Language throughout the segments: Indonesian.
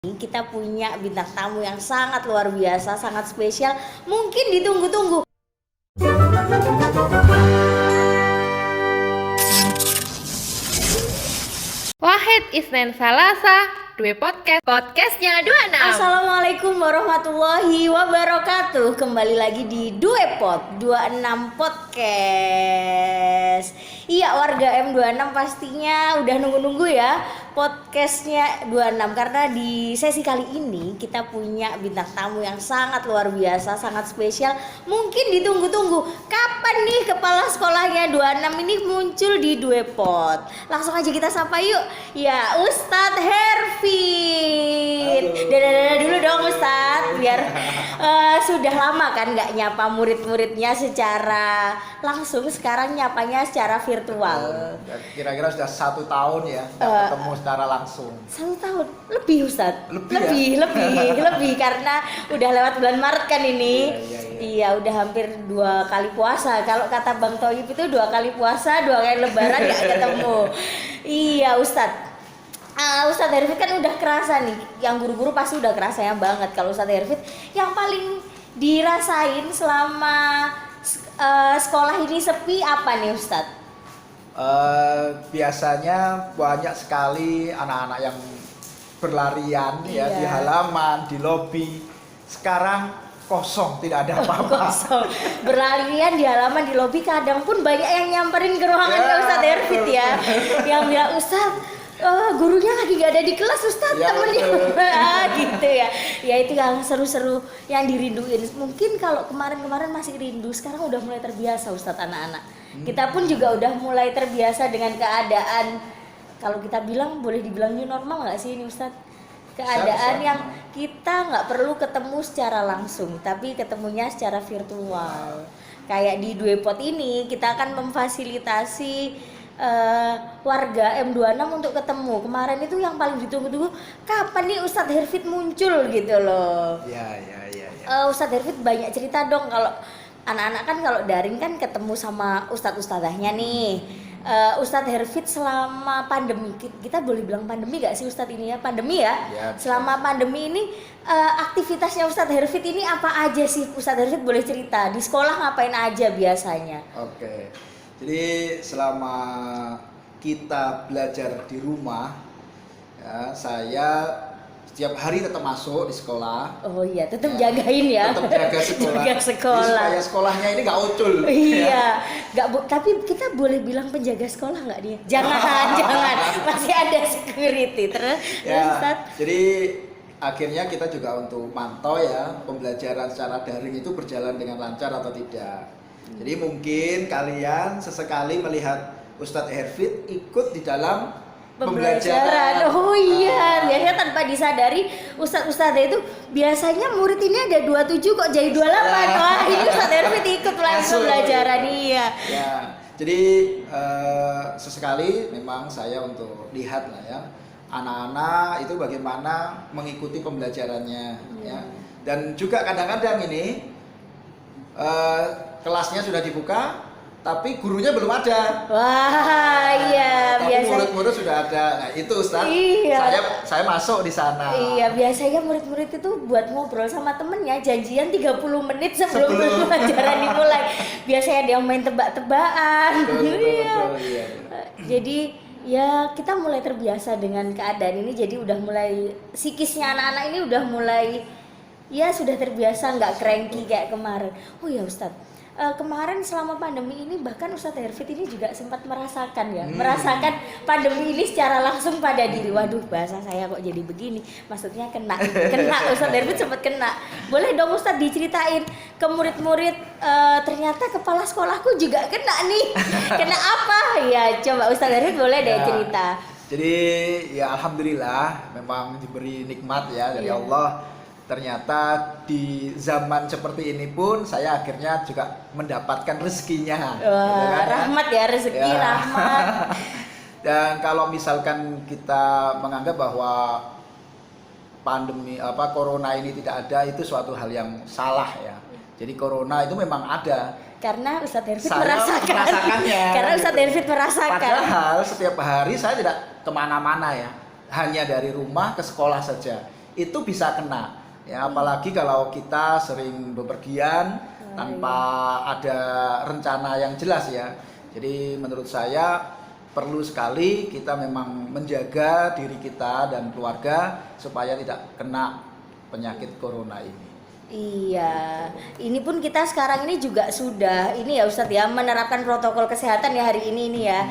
Kita punya bintang tamu yang sangat luar biasa, sangat spesial, mungkin ditunggu-tunggu. Wahid Isnen Salasa, dua podcastnya 26. Assalamualaikum warahmatullahi wabarakatuh. Kembali lagi di Duepod 26 Podcast. Iya, warga M26 pastinya udah nunggu-nunggu ya podcastnya 26, karena di sesi kali ini kita punya bintang tamu yang sangat luar biasa, sangat spesial, mungkin ditunggu-tunggu. Kapan nih kepala sekolahnya 26 ini muncul di Duepod? Langsung aja kita sapa yuk. Ya, Ustadz Hervin. Dadah dulu dong Ustadz, biar sudah lama kan nggak nyapa murid-muridnya secara langsung, sekarang nyapanya secara virtual. Kira-kira sudah 1 tahun ya ketemu secara langsung. 1 tahun lebih Ustadz. Lebih lebih karena udah lewat bulan Maret kan ini. Iya. Iya, udah hampir 2 kali puasa. Kalau kata Bang Toyib itu 2 kali puasa, 2 kali lebaran nggak ketemu. Iya Ustadz. Ustadz Hervit kan udah kerasa nih, yang guru-guru pasti udah kerasa ya banget. Kalau Ustadz Hervit yang paling dirasain selama sekolah ini sepi apa nih Ustadz? Biasanya banyak sekali anak-anak yang berlarian ya di halaman, di lobi. Sekarang kosong, tidak ada apa-apa. Kosong. Berlarian di halaman, di lobi, kadang pun banyak yang nyamperin ke ruangannya Ustadz Hervit ya. Yang bilang, Ustadz, gurunya lagi gak ada di kelas Ustadz, temennya gitu ya. Ya itu yang seru-seru, yang dirinduin. Mungkin kalau kemarin-kemarin masih rindu, sekarang udah mulai terbiasa Ustadz anak-anak. Kita pun juga udah mulai terbiasa dengan keadaan, kalau kita bilang, boleh dibilang new normal gak sih ini Ustadz? Keadaan yang kita nggak perlu ketemu secara langsung, tapi ketemunya secara virtual. Kayak di Duepod ini, kita akan memfasilitasi warga M26 untuk ketemu. Kemarin itu yang paling ditunggu-tunggu, kapan nih Ustadz Hervit muncul gitu loh. Ya. Ustadz Hervit banyak cerita dong. Kalau anak-anak kan kalau daring kan ketemu sama ustadz-ustadzahnya nih. Ustadz Hervit selama pandemi, kita boleh bilang pandemi gak sih Ustadz ini ya? Pandemi ya? Selama pandemi ini aktivitasnya Ustadz Hervit ini apa aja sih? Ustadz Hervit boleh cerita, di sekolah ngapain aja biasanya? Oke. Jadi selama kita belajar di rumah ya, saya setiap hari tetap masuk di sekolah. Oh iya, tetap jagain ya. Tetap jaga sekolah. Jaga sekolah. Jadi supaya sekolahnya ini nggak ucul. Iya, tapi kita boleh bilang penjaga sekolah nggak dia? Jangan, masih ada security. Terus, jadi akhirnya kita juga untuk mantau ya pembelajaran secara daring itu berjalan dengan lancar atau tidak. Jadi mungkin kalian sesekali melihat Ustadz Hervit ikut di dalam pembelajaran. Oh iya, biasanya tanpa disadari Ustadz itu biasanya murid ini ada 27 kok jadi 28. Wah, ini Ustadz Hervit ikut langsung pembelajaran. Iya. Ya, jadi sesekali memang saya untuk lihat lah ya anak-anak itu bagaimana mengikuti pembelajarannya ya. Dan juga kadang-kadang ini kelasnya sudah dibuka tapi gurunya belum ada. Wah, iya, tapi biasa. murid-murid sudah ada. Nah, itu Ustaz. Iya. Saya masuk di sana. Iya, biasanya murid-murid itu buat ngobrol sama temennya, janjian 30 menit sebelum pelajaran dimulai. Biasanya ada yang main tebak-tebakan. Betul, iya. Jadi ya kita mulai terbiasa dengan keadaan ini, jadi udah mulai psikisnya anak-anak ini udah mulai ya sudah terbiasa, nggak cranky kayak kemarin. Oh ya Ustadz, kemarin selama pandemi ini bahkan Ustadz Hervit ini juga sempat merasakan merasakan pandemi ini secara langsung pada diri. Waduh, bahasa saya kok jadi begini, maksudnya kena Ustadz Hervit sempat kena. Boleh dong Ustadz diceritain ke murid-murid, ternyata kepala sekolahku juga kena nih. Kena apa ya, coba Ustadz Hervit boleh deh cerita. Jadi ya alhamdulillah memang diberi nikmat ya dari Allah. Ternyata di zaman seperti ini pun saya akhirnya juga mendapatkan rezekinya. Rahmat ya, rezeki ya. Rahmat. Dan kalau misalkan kita menganggap bahwa pandemi corona ini tidak ada, itu suatu hal yang salah ya. Jadi corona itu memang ada. Karena Ustadz Hervit merasakannya. Karena Ustadz Hervit merasakan. Padahal setiap hari saya tidak kemana-mana ya, hanya dari rumah ke sekolah saja. itu bisa kena. Ya, apalagi kalau kita sering bepergian tanpa ada rencana yang jelas ya. Jadi menurut saya perlu sekali kita memang menjaga diri kita dan keluarga supaya tidak kena penyakit corona ini. Iya, ini pun kita sekarang ini juga sudah ini ya Ustadz ya menerapkan protokol kesehatan ya hari ini ya.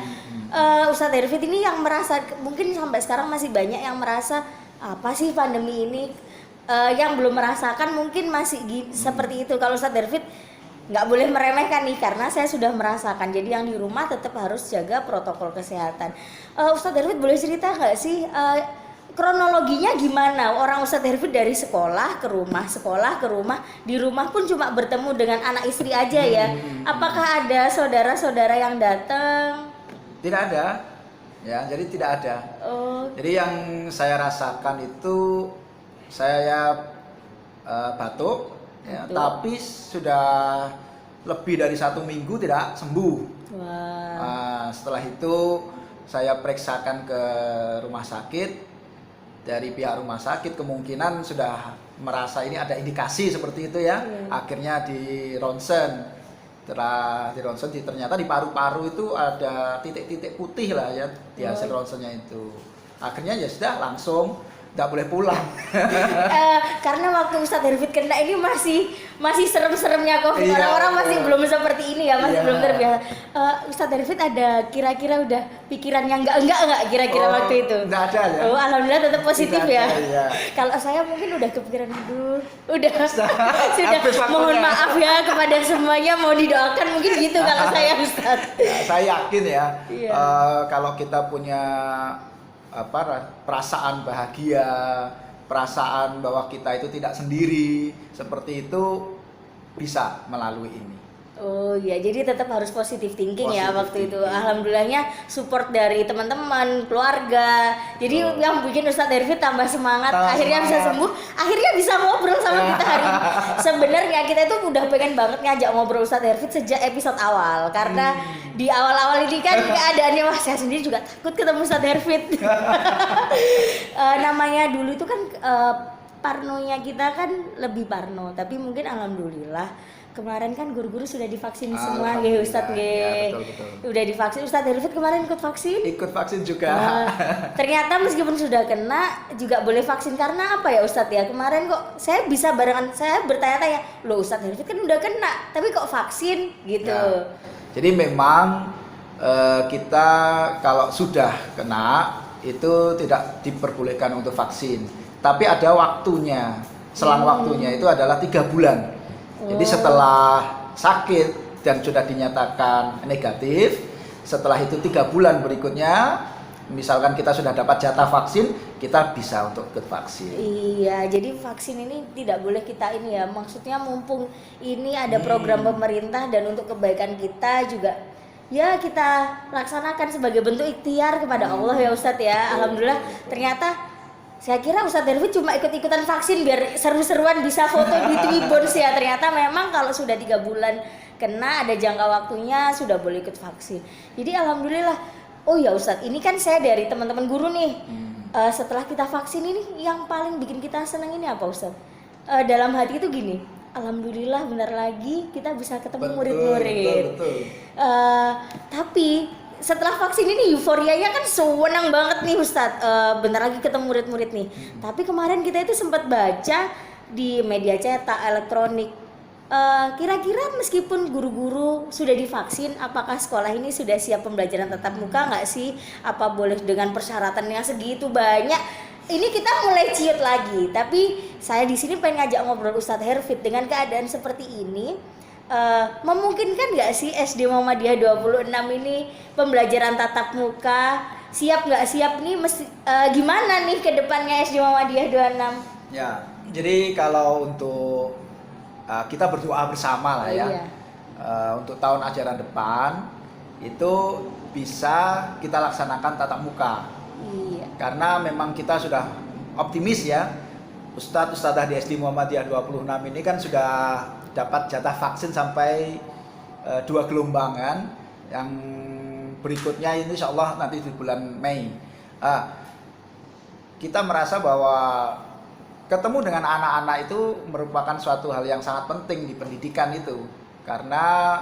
Ustadz Herfit ini yang merasa mungkin sampai sekarang masih banyak yang merasa apa sih pandemi ini, yang belum merasakan mungkin masih seperti itu. Kalau Ustadz Herfit nggak boleh meremehkan nih karena saya sudah merasakan. Jadi yang di rumah tetap harus jaga protokol kesehatan. Ustadz Herfit boleh cerita nggak sih kronologinya gimana orang Ustadz Herfit dari sekolah ke rumah, di rumah pun cuma bertemu dengan anak istri aja ya. Apakah ada saudara-saudara yang datang? Tidak ada, ya. Jadi tidak ada. Jadi yang saya rasakan itu saya batuk, ya, tapi sudah lebih dari 1 minggu tidak sembuh. Setelah itu saya periksakan ke rumah sakit. Dari pihak rumah sakit kemungkinan sudah merasa ini ada indikasi seperti itu ya. Akhirnya di ronsen. Setelah di ronsen ternyata di paru-paru itu ada titik-titik putih lah ya di hasil ronsennya itu. Akhirnya ya sudah langsung nggak boleh pulang. Karena waktu Ustadz Herfit kena ini masih serem-seremnya COVID. Orang-orang masih belum seperti ini ya, masih belum terbiasa. Ustadz Herfit ada kira-kira udah pikiran yang enggak kira-kira waktu itu? Nggak ada ya. Alhamdulillah tetap positif ya. Iya. Kalau saya mungkin udah kepikiran sudah mohon maaf ya kepada semuanya, mau didoakan mungkin gitu kalau saya Ustadz. Saya yakin ya, kalau kita punya perasaan bahagia, perasaan bahwa kita itu tidak sendiri, seperti itu bisa melalui ini. Oh iya, jadi tetap harus positive thinking ya waktu itu. Alhamdulillahnya support dari teman-teman, keluarga. Jadi yang bikin Ustadz Herfit tambah semangat, akhirnya bisa sembuh, akhirnya bisa ngobrol sama kita hari ini. Sebenarnya kita itu udah pengen banget ngajak ngobrol Ustadz Herfit sejak episode awal, karena di awal-awal ini kan keadaannya wah saya sendiri juga takut ketemu Ustadz Herfit. Namanya dulu itu kan parnonya kita kan lebih parno, tapi mungkin alhamdulillah kemarin kan guru-guru sudah divaksin semua ya Ustadz ya, betul. Udah divaksin. Ustadz Herfit kemarin ikut vaksin? Ikut vaksin juga. Ternyata meskipun sudah kena juga boleh vaksin karena apa ya Ustadz ya, kemarin kok saya bisa barengan, saya bertanya-tanya loh Ustadz Herfit kan udah kena tapi kok vaksin gitu ya. Jadi memang kita kalau sudah kena itu tidak diperbolehkan untuk vaksin, tapi ada waktunya. Selang waktunya itu adalah 3 bulan. Jadi setelah sakit dan sudah dinyatakan negatif, setelah itu 3 bulan berikutnya, misalkan kita sudah dapat jatah vaksin, kita bisa untuk ikut vaksin. Iya, jadi vaksin ini tidak boleh kita ini ya, maksudnya mumpung ini ada program pemerintah dan untuk kebaikan kita juga, ya kita laksanakan sebagai bentuk ikhtiar kepada Allah ya Ustadz ya. Alhamdulillah ternyata saya kira Ustadz Herfit cuma ikut-ikutan vaksin biar seru-seruan bisa foto di Tribons ya. Ternyata memang kalau sudah 3 bulan kena ada jangka waktunya sudah boleh ikut vaksin. Jadi alhamdulillah. Oh ya Ustadz, ini kan saya dari teman-teman guru nih. Setelah kita vaksin ini yang paling bikin kita senang ini apa Ustadz? Dalam hati itu gini, alhamdulillah benar lagi kita bisa ketemu murid-murid. Betul. Tapi setelah vaksin ini euforianya kan senang banget nih Ustadz, bentar lagi ketemu murid-murid nih. Tapi kemarin kita itu sempat baca di media cetak elektronik, kira-kira meskipun guru-guru sudah divaksin, apakah sekolah ini sudah siap pembelajaran tatap muka nggak sih? Apa boleh dengan persyaratan yang segitu banyak? Ini kita mulai ciut lagi. Tapi saya di sini pengen ngajak ngobrol Ustadz Herfit dengan keadaan seperti ini. Memungkinkan nggak sih SD Muhammadiyah 26 ini pembelajaran tatap muka? Siap nggak siap nih? Gimana nih ke depannya SD Muhammadiyah 26? Ya, jadi kalau untuk kita berdoa bersama lah ya. Iya. Untuk tahun ajaran depan itu bisa kita laksanakan tatap muka. Iya. Karena memang kita sudah optimis ya. Ustadz-ustadzah di SD Muhammadiyah 26 ini kan sudah dapat jatah vaksin sampai 2 gelombang kan. Yang berikutnya ini insya Allah nanti di bulan Mei. Kita merasa bahwa ketemu dengan anak-anak itu merupakan suatu hal yang sangat penting di pendidikan itu. Karena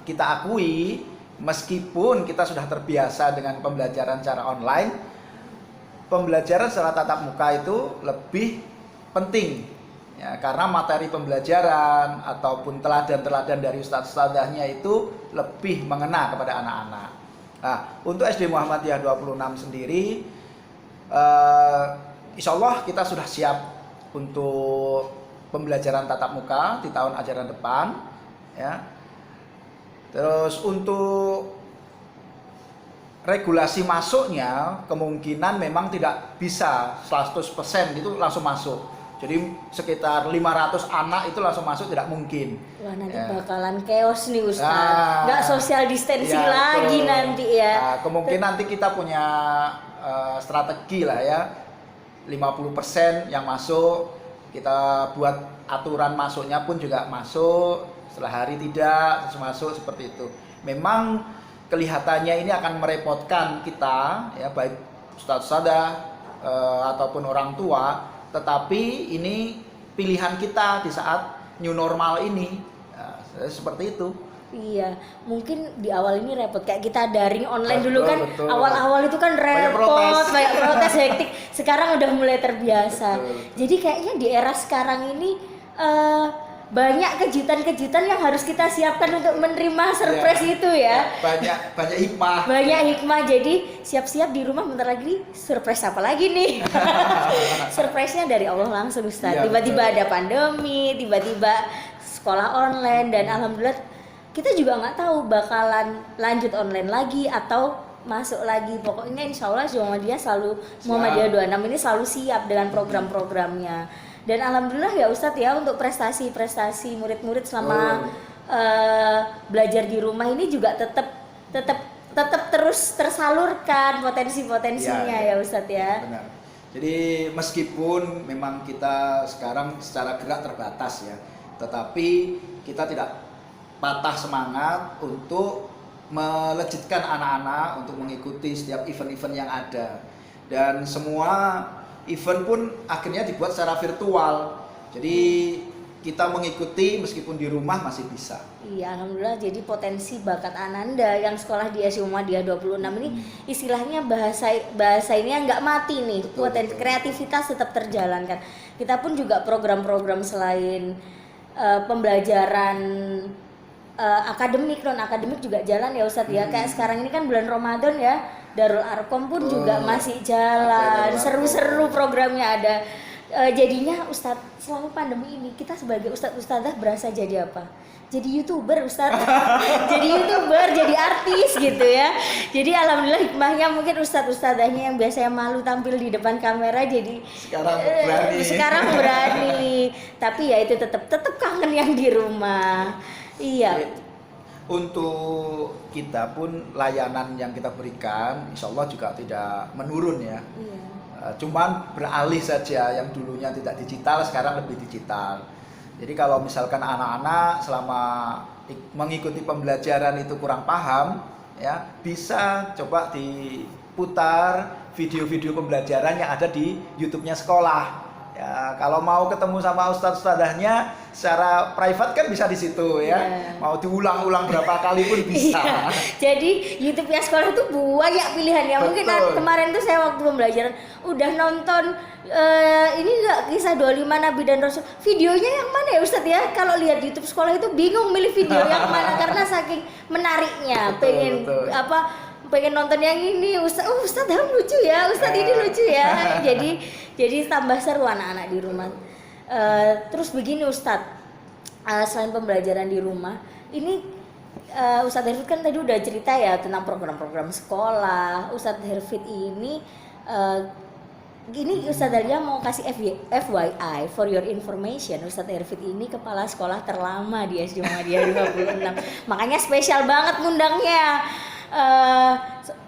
kita akui meskipun kita sudah terbiasa dengan pembelajaran secara online, pembelajaran secara tatap muka itu lebih penting ya, karena materi pembelajaran ataupun teladan-teladan dari ustadz-ustadzahnya itu lebih mengena kepada anak-anak. Nah, untuk SD Muhammadiyah 26 sendiri, insya Allah kita sudah siap untuk pembelajaran tatap muka di tahun ajaran depan. Ya. Terus untuk regulasi masuknya kemungkinan memang tidak bisa 100% itu langsung masuk. Jadi sekitar 500 anak itu langsung masuk tidak mungkin. Wah, nanti Ya. bakalan chaos nih Ustaz. Nggak social distancing Ya, lagi betul. nanti ya. Nah, kemungkinan nanti kita punya strategi lah ya. 50% yang masuk, kita buat aturan masuknya pun juga masuk, setelah hari tidak masuk seperti itu. Memang kelihatannya ini akan merepotkan kita ya, baik ustadz-ustadzah ataupun orang tua, tetapi ini pilihan kita di saat new normal ini. Ya, seperti itu. Iya, mungkin di awal ini repot kayak kita daring online dulu kan. Betul. Awal-awal itu kan repot, banyak protes hektik. Sekarang udah mulai terbiasa. Betul. Jadi kayaknya di era sekarang ini banyak kejutan-kejutan yang harus kita siapkan untuk menerima surprise itu ya. Banyak hikmah. Banyak hikmah, jadi siap-siap di rumah bentar lagi surprise apa lagi nih. Surprise-nya dari Allah langsung Ustaz. Iya, Tiba-tiba betul. ada pandemi, tiba-tiba sekolah online, dan alhamdulillah kita juga nggak tahu bakalan lanjut online lagi atau masuk lagi. Pokoknya insya Allah Muhammadiyah selalu, Muhammadiyah 26 ini selalu siap dengan program-programnya. Dan alhamdulillah ya Ustadz ya, untuk prestasi-prestasi murid-murid selama belajar di rumah ini juga tetap terus tersalurkan potensi-potensinya ya Ustadz ya. Benar. Jadi meskipun memang kita sekarang secara gerak terbatas ya, tetapi kita tidak patah semangat untuk melejitkan anak-anak untuk mengikuti setiap event-event yang ada. Dan semua event pun akhirnya dibuat secara virtual. Jadi kita mengikuti meskipun di rumah masih bisa. Iya, alhamdulillah. Jadi potensi bakat Ananda yang sekolah di SD Muhammadiyah 26 ini istilahnya bahasa ini nggak mati nih. Betul, Potensi betul. kreativitas tetap terjalankan. Kita pun juga program-program selain pembelajaran akademik, non akademik juga jalan ya Ustadz ya. Kayak sekarang ini kan bulan Ramadan ya, Darul Arkom pun juga masih jalan. Darul Arkom. Seru-seru programnya ada. Jadinya Ustadz selama pandemi ini kita sebagai ustadz-ustadzah berasa jadi apa? Jadi YouTuber Ustadz. Jadi YouTuber, jadi artis gitu ya. Jadi alhamdulillah hikmahnya mungkin ustadz-ustadzahnya yang biasanya malu tampil di depan kamera jadi sekarang berani. Tapi ya itu tetap kangen yang di rumah. Iya. Untuk kita pun layanan yang kita berikan insya Allah juga tidak menurun ya. Iya. Cuman beralih saja, yang dulunya tidak digital sekarang lebih digital. Jadi kalau misalkan anak-anak selama mengikuti pembelajaran itu kurang paham ya, bisa coba diputar video-video pembelajaran yang ada di YouTube-nya sekolah. Ya, kalau mau ketemu sama ustadz-ustadzahnya secara private kan bisa di situ ya. Yeah. Mau diulang-ulang berapa kali pun bisa. Iya. Jadi YouTube-nya sekolah itu banyak pilihannya. Mungkin Betul. kemarin tuh saya waktu pembelajaran udah nonton ini enggak kisah 25 Nabi dan Rasul. Videonya yang mana ya Ustadz ya? Kalau lihat YouTube sekolah itu bingung milih video yang mana karena saking menariknya. Betul. Pengen nonton yang ini, Ustadz lucu ya, Ustadz ini lucu ya. Jadi tambah seru anak-anak di rumah. Terus begini Ustadz, selain pembelajaran di rumah, ini Ustadz Herfit kan tadi udah cerita ya tentang program-program sekolah. Ustadz Herfit ini Ustadz Dalia mau kasih FYI for your information. Ustadz Herfit ini kepala sekolah terlama di SD Muhammadiyah 26. Makanya spesial banget ngundangnya.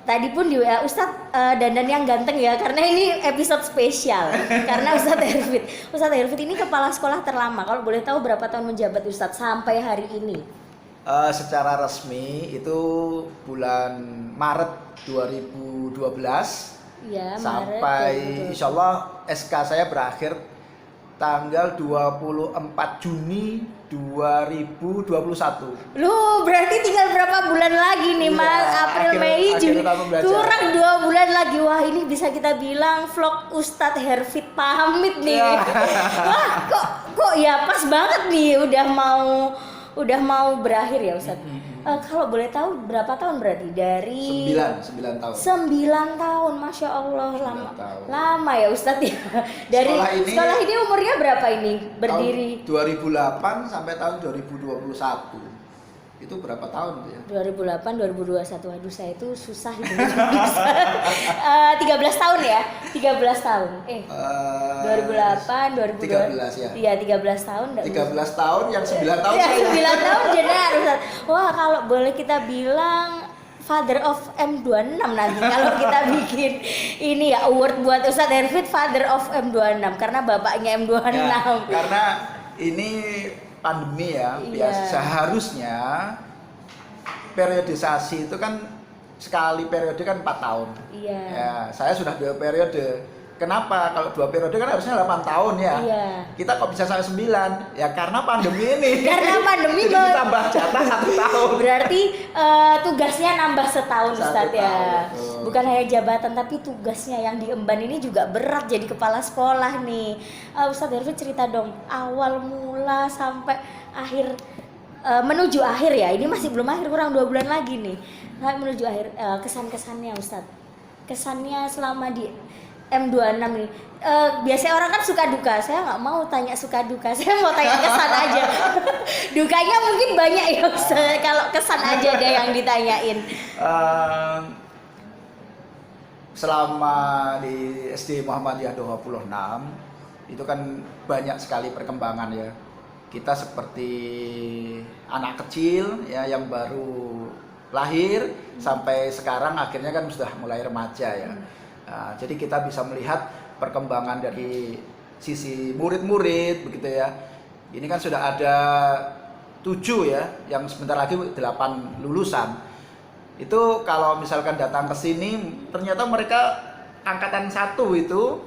Tadi pun di WA Ustadz dandan yang ganteng ya, karena ini episode spesial karena Ustadz Herfit ini kepala sekolah terlama. Kalau boleh tahu berapa tahun menjabat Ustadz sampai hari ini? Secara resmi itu bulan Maret 2012 ya, sampai Maret, insya Allah SK saya berakhir tanggal 24 Juni 2021. Lu berarti tinggal berapa bulan lagi nih, Iya, Mas? April, akhir- Mei, akhir Juni. tahun pembelajaran. Kurang 2 bulan lagi. Wah, ini bisa kita bilang vlog Ustadz Herfit pamit nih. Ya. Wah, kok ya pas banget nih udah mau berakhir ya, Ustadz. Kalau boleh tahu berapa tahun berarti? Dari 9 tahun. 9 tahun, Masya Allah, 9 lama, tahun. lama ya Ustadz ya. Dari Sekolah ini umurnya berapa ini berdiri? Tahun 2008 sampai tahun 2021. Itu berapa tahun tuh ya? 2008, 2021. Aduh, saya itu susah hitung. 13 tahun ya? 13 tahun. 2008, 2002. 13 ya. Iya, 13 tahun. 13 tahun yang 9 tahun Iya, saya. 9 tahun jenar Ustaz. Wah, kalau boleh kita bilang Father of M26 nanti kalau kita bikin ini ya award buat Ustadz Herfit Father of M26 karena bapaknya M26. Ya, karena ini pandemi ya, Iya. seharusnya periodisasi itu kan sekali periode kan 4 tahun. Iya. Ya, saya sudah 2 periode. Kenapa? Kalau 2 periode kan harusnya 8 tahun ya. Iya. Kita kok bisa sampai 9? Ya karena pandemi ini. Karena pandemi jadi ditambah jatah 1 tahun. Berarti tugasnya nambah setahun Ustadz 1 ya. tahun, betul. Bukan hanya jabatan tapi tugasnya yang diemban ini juga berat jadi kepala sekolah nih. Ustadz Herfit cerita dong awal mula sampai akhir menuju akhir ya. Ini masih belum akhir, kurang 2 bulan lagi nih. Menuju akhir kesan-kesannya Ustadz. Kesannya selama di M26 nih. Biasanya orang kan suka duka. Saya nggak mau tanya suka duka. Saya mau tanya kesan aja. Dukanya mungkin banyak ya Ustaz. Kalau kesan aja deh yang ditanyain. Selama di SD Muhammadiyah 26 itu kan banyak sekali perkembangan ya. Kita seperti anak kecil ya yang baru lahir sampai sekarang akhirnya kan sudah mulai remaja ya. Nah, jadi kita bisa melihat perkembangan dari sisi murid-murid begitu ya. Ini kan sudah ada 7 ya, yang sebentar lagi 8 lulusan. Itu kalau misalkan datang ke sini, ternyata mereka angkatan 1 itu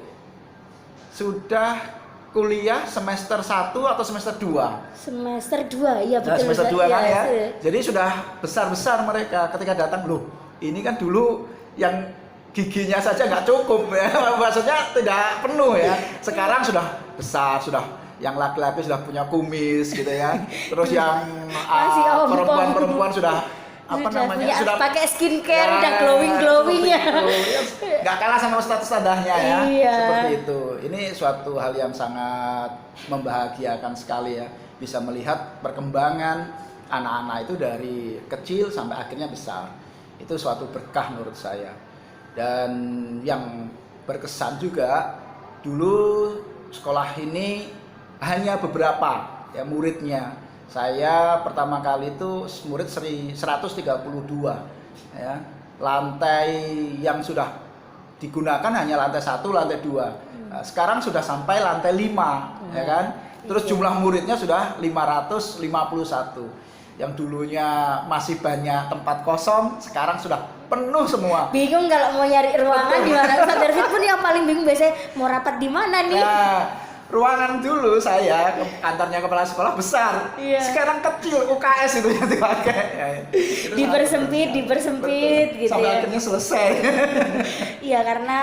sudah kuliah semester 1 atau semester 2. Semester 2, iya betul. Semester 2 kan ya. Iya. Jadi sudah besar-besar mereka ketika datang, loh ini kan dulu yang giginya saja nggak cukup ya, maksudnya tidak penuh ya. Sekarang sudah besar, sudah yang laki-laki sudah punya kumis gitu ya. Terus yang Masih ompong. perempuan-perempuan sudah apa namanya sudah pakai skincare, udah glowing ya. Nggak kalah sama ustadz-ustadzahnya ya. Iya. Seperti itu. Ini suatu hal yang sangat membahagiakan sekali ya, bisa melihat perkembangan anak-anak itu dari kecil sampai akhirnya besar. Itu suatu berkah menurut saya. Dan yang berkesan juga, dulu sekolah ini hanya beberapa ya muridnya. Saya pertama kali itu murid 132 ya. Lantai yang sudah digunakan hanya lantai 1, lantai 2. Nah, sekarang sudah sampai lantai 5 ya kan. Terus jumlah muridnya sudah 551. Yang dulunya masih banyak tempat kosong, sekarang sudah penuh semua. Bingung kalau mau nyari ruangan di mana. Ustadz Herfit pun yang paling bingung biasanya mau rapat di mana nih. Nah, ruangan dulu saya kantornya kepala sekolah besar. Iya. Sekarang kecil, UKS itu yang dipakai. Ya, itu dipersempit betul. gitu Sampai ya. akhirnya selesai. Iya, karena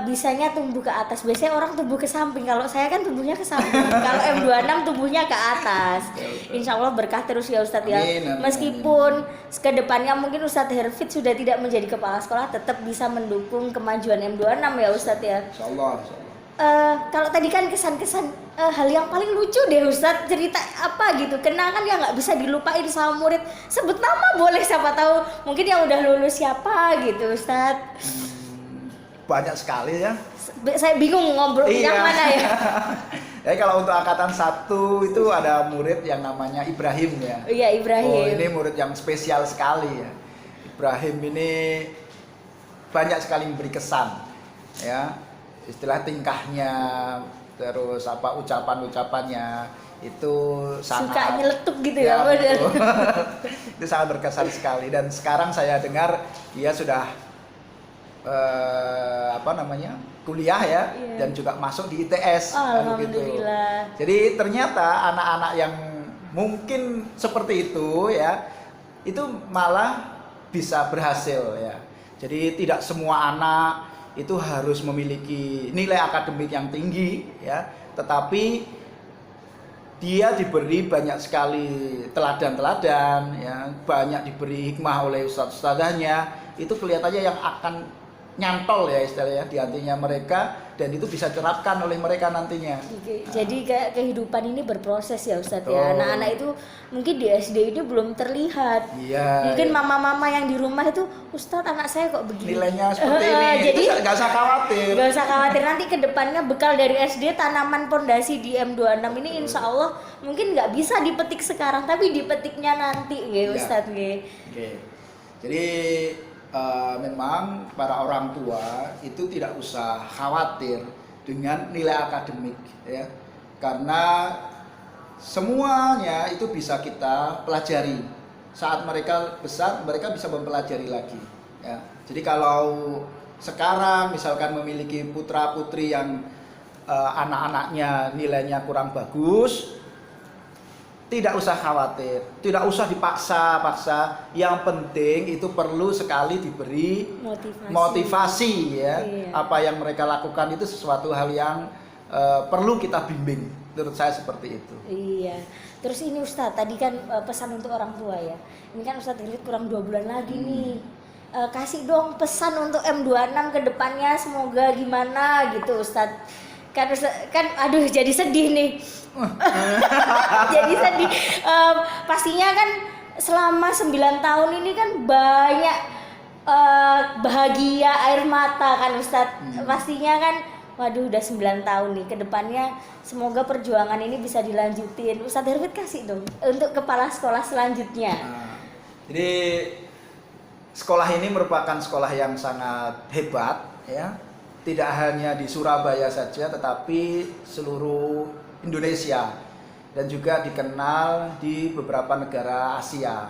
bisanya tumbuh ke atas. Biasanya orang tumbuh ke samping. Kalau saya kan tumbuhnya ke samping. Kalau M26 tumbuhnya ke atas. Insya Allah berkah terus ya Ustadz ya. Amin, amin, Meskipun kedepannya mungkin Ustadz Herfit sudah tidak menjadi kepala sekolah, tetap bisa mendukung kemajuan M26 ya Ustadz ya. Insya Allah. Kalau tadi kan kesan-kesan hal yang paling lucu deh Ustadz, cerita apa gitu, kenangan yang nggak bisa dilupain sama murid. Sebut nama boleh, siapa tahu mungkin yang udah lulus siapa gitu Ustadz. Banyak sekali ya. Saya bingung ngobrol yang mana ya. Jadi kalau untuk angkatan 1 itu ada murid yang namanya Ibrahim ya. Iya, Ibrahim. Oh, ini murid yang spesial sekali ya. Ibrahim ini banyak sekali memberi kesan ya. Istilah tingkahnya, terus apa ucapan-ucapannya itu sangat suka nyeletuk gitu ya, betul. Itu sangat berkesan sekali. Dan sekarang saya dengar dia sudah kuliah ya, Iya. dan juga masuk di ITS. kan begitu. Alhamdulillah. Jadi ternyata anak-anak yang mungkin seperti itu ya, itu malah bisa berhasil ya. Jadi tidak semua anak itu harus memiliki nilai akademik yang tinggi ya, tetapi dia diberi banyak sekali teladan-teladan ya, banyak diberi hikmah oleh ustadz-ustadzahnya, itu kelihatannya yang akan nyantol ya istilahnya di hatinya mereka, dan itu bisa diterapkan oleh mereka nantinya. Jadi kayak kehidupan ini berproses ya Ustadz Betul. ya. Anak-anak itu mungkin di SD ini belum terlihat. Iya. Mungkin mama-mama yang di rumah itu, Ustadz anak saya kok begini. Nilainya seperti ini, Jadi itu nggak usah khawatir. gak usah khawatir, nanti kedepannya bekal dari SD, tanaman pondasi di M26 ini insya Allah mungkin nggak bisa dipetik sekarang, tapi dipetiknya nanti ya Iya. Ustadz ya. Oke. Jadi memang para orang tua itu tidak usah khawatir dengan nilai akademik ya, karena semuanya itu bisa kita pelajari. Saat mereka besar, mereka bisa mempelajari lagi ya. Jadi kalau sekarang misalkan memiliki putra putri yang anak-anaknya nilainya kurang bagus, tidak usah khawatir, tidak usah dipaksa-paksa. Yang penting itu perlu sekali diberi motivasi ya. Iya. Apa yang mereka lakukan itu sesuatu hal yang perlu kita bimbing. Menurut saya seperti itu. Iya. Terus ini Ustadz, tadi kan pesan untuk orang tua ya. Ini kan Ustadz Hirfit kurang 2 bulan lagi nih. Kasih dong pesan untuk M26 ke depannya, semoga gimana gitu Ustadz. Kan aduh jadi sedih nih. Jadi sedih. Pastinya kan selama 9 tahun ini kan banyak bahagia, air mata kan Ustadz. Pastinya kan waduh udah 9 tahun nih, kedepannya semoga perjuangan ini bisa dilanjutin. Ustadz Hirfit kasih dong untuk kepala sekolah selanjutnya. Jadi sekolah ini merupakan sekolah yang sangat hebat ya. Tidak hanya di Surabaya saja, tetapi seluruh Indonesia, dan juga dikenal di beberapa negara Asia.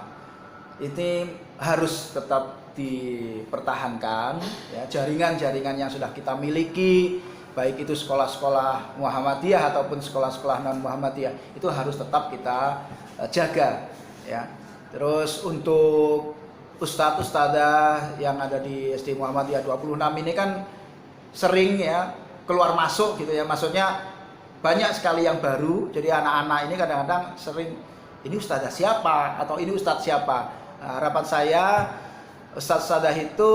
Ini harus tetap dipertahankan ya, jaringan-jaringan yang sudah kita miliki, baik itu sekolah-sekolah Muhammadiyah ataupun sekolah-sekolah non Muhammadiyah, itu harus tetap kita jaga ya. Terus untuk ustadz-ustadzah yang ada di SD Muhammadiyah 26 ini kan sering ya keluar masuk gitu ya, maksudnya banyak sekali yang baru. Jadi anak-anak ini kadang-kadang sering, ini ustadzah siapa atau ini ustadz siapa. Harapan saya ustadz-ustadzah itu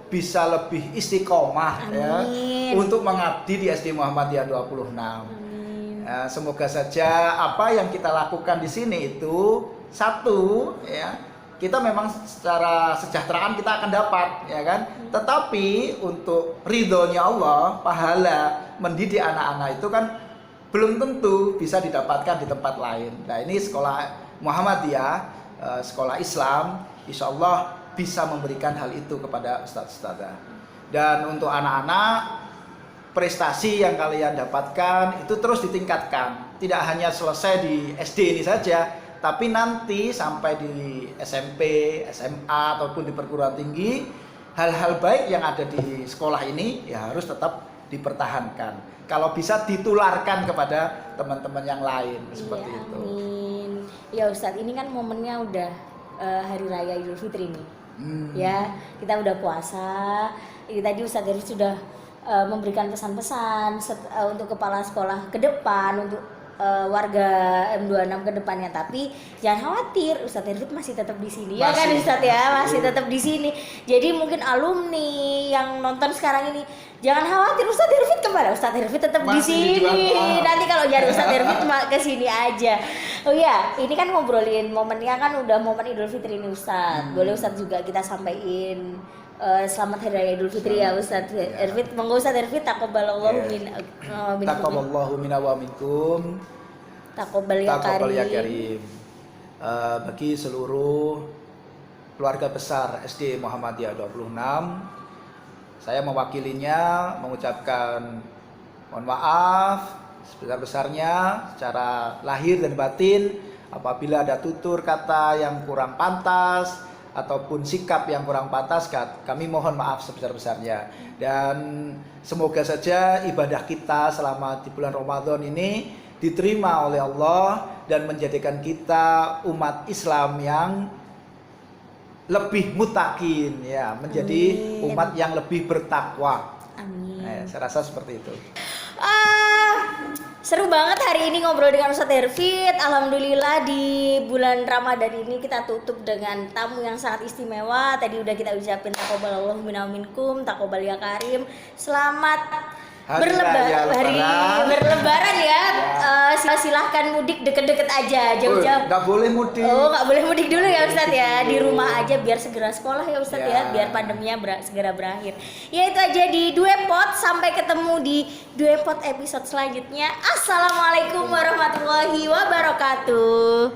bisa lebih istiqomah ya untuk mengabdi di SD Muhammadiyah 26. Semoga saja apa yang kita lakukan di sini itu satu ya, kita memang secara kesejahteraan kita akan dapat ya kan, tetapi untuk ridhonya Allah, pahala mendidik anak-anak itu kan belum tentu bisa didapatkan di tempat lain. Nah ini sekolah Muhammadiyah, sekolah Islam, insya Allah bisa memberikan hal itu kepada ustadz-ustadzah. Dan untuk anak-anak, prestasi yang kalian dapatkan itu terus ditingkatkan, tidak hanya selesai di SD ini saja, tapi nanti sampai di SMP, SMA ataupun di perguruan tinggi, hal-hal baik yang ada di sekolah ini ya harus tetap dipertahankan. Kalau bisa ditularkan kepada teman-teman yang lain seperti Ya, itu. amin. Ya Ustadz, ini kan momennya udah Hari Raya Idul Fitri nih. Ya, kita udah puasa. Ini tadi Ustadz Hirfit sudah memberikan pesan-pesan untuk kepala sekolah ke depan, untuk warga M26 ke depannya. Tapi jangan khawatir, Ustadz Hirfit masih tetap di sini. Ya kan Ustadz ya, masih tetap di sini. Jadi mungkin alumni yang nonton sekarang ini jangan khawatir, Ustadz Hirfit kemana? Ustadz Hirfit tetap di sini. Nanti kalau nyari Ustadz Hirfit ke sini aja. Oh iya, ini kan ngobrolin momennya kan udah momen Idul Fitri ini Ustadz. Boleh Ustadz juga kita sampaikan selamat Hari Raya Idul Fitri ya Ustadz Hirfit. Monggo Ustadz Hirfit, taqabbalallahu minkum. Taqabbalallahu minna wa minkum. Taqabbal ya karim. Bagi seluruh keluarga besar SD Muhammadiyah 26, saya mewakilinya mengucapkan mohon maaf sebesar-besarnya secara lahir dan batin apabila ada tutur kata yang kurang pantas ataupun sikap yang kurang pantas, kami mohon maaf sebesar-besarnya. Dan semoga saja ibadah kita selama di bulan Ramadan ini diterima oleh Allah dan menjadikan kita umat Islam yang lebih mutakin ya, menjadi umat yang lebih bertakwa. Amin. Saya rasa seperti itu. Seru banget hari ini ngobrol dengan Ustadz Herfit. Alhamdulillah di bulan Ramadan ini kita tutup dengan tamu yang sangat istimewa. Tadi udah kita ucapin taqabbalallahu minna minkum, taqabbal ya karim. Selamat berlebaran ya. Silahkan mudik deket-deket aja, jauh-jauh. Nggak boleh mudik. Oh, nggak boleh mudik dulu ya Ustadz ya. Di rumah aja biar segera sekolah ya Ustadz ya, biar pandeminya segera berakhir. Ya itu aja di Duepot. Sampai ketemu di Duepot episode selanjutnya. Assalamualaikum warahmatullahi wabarakatuh.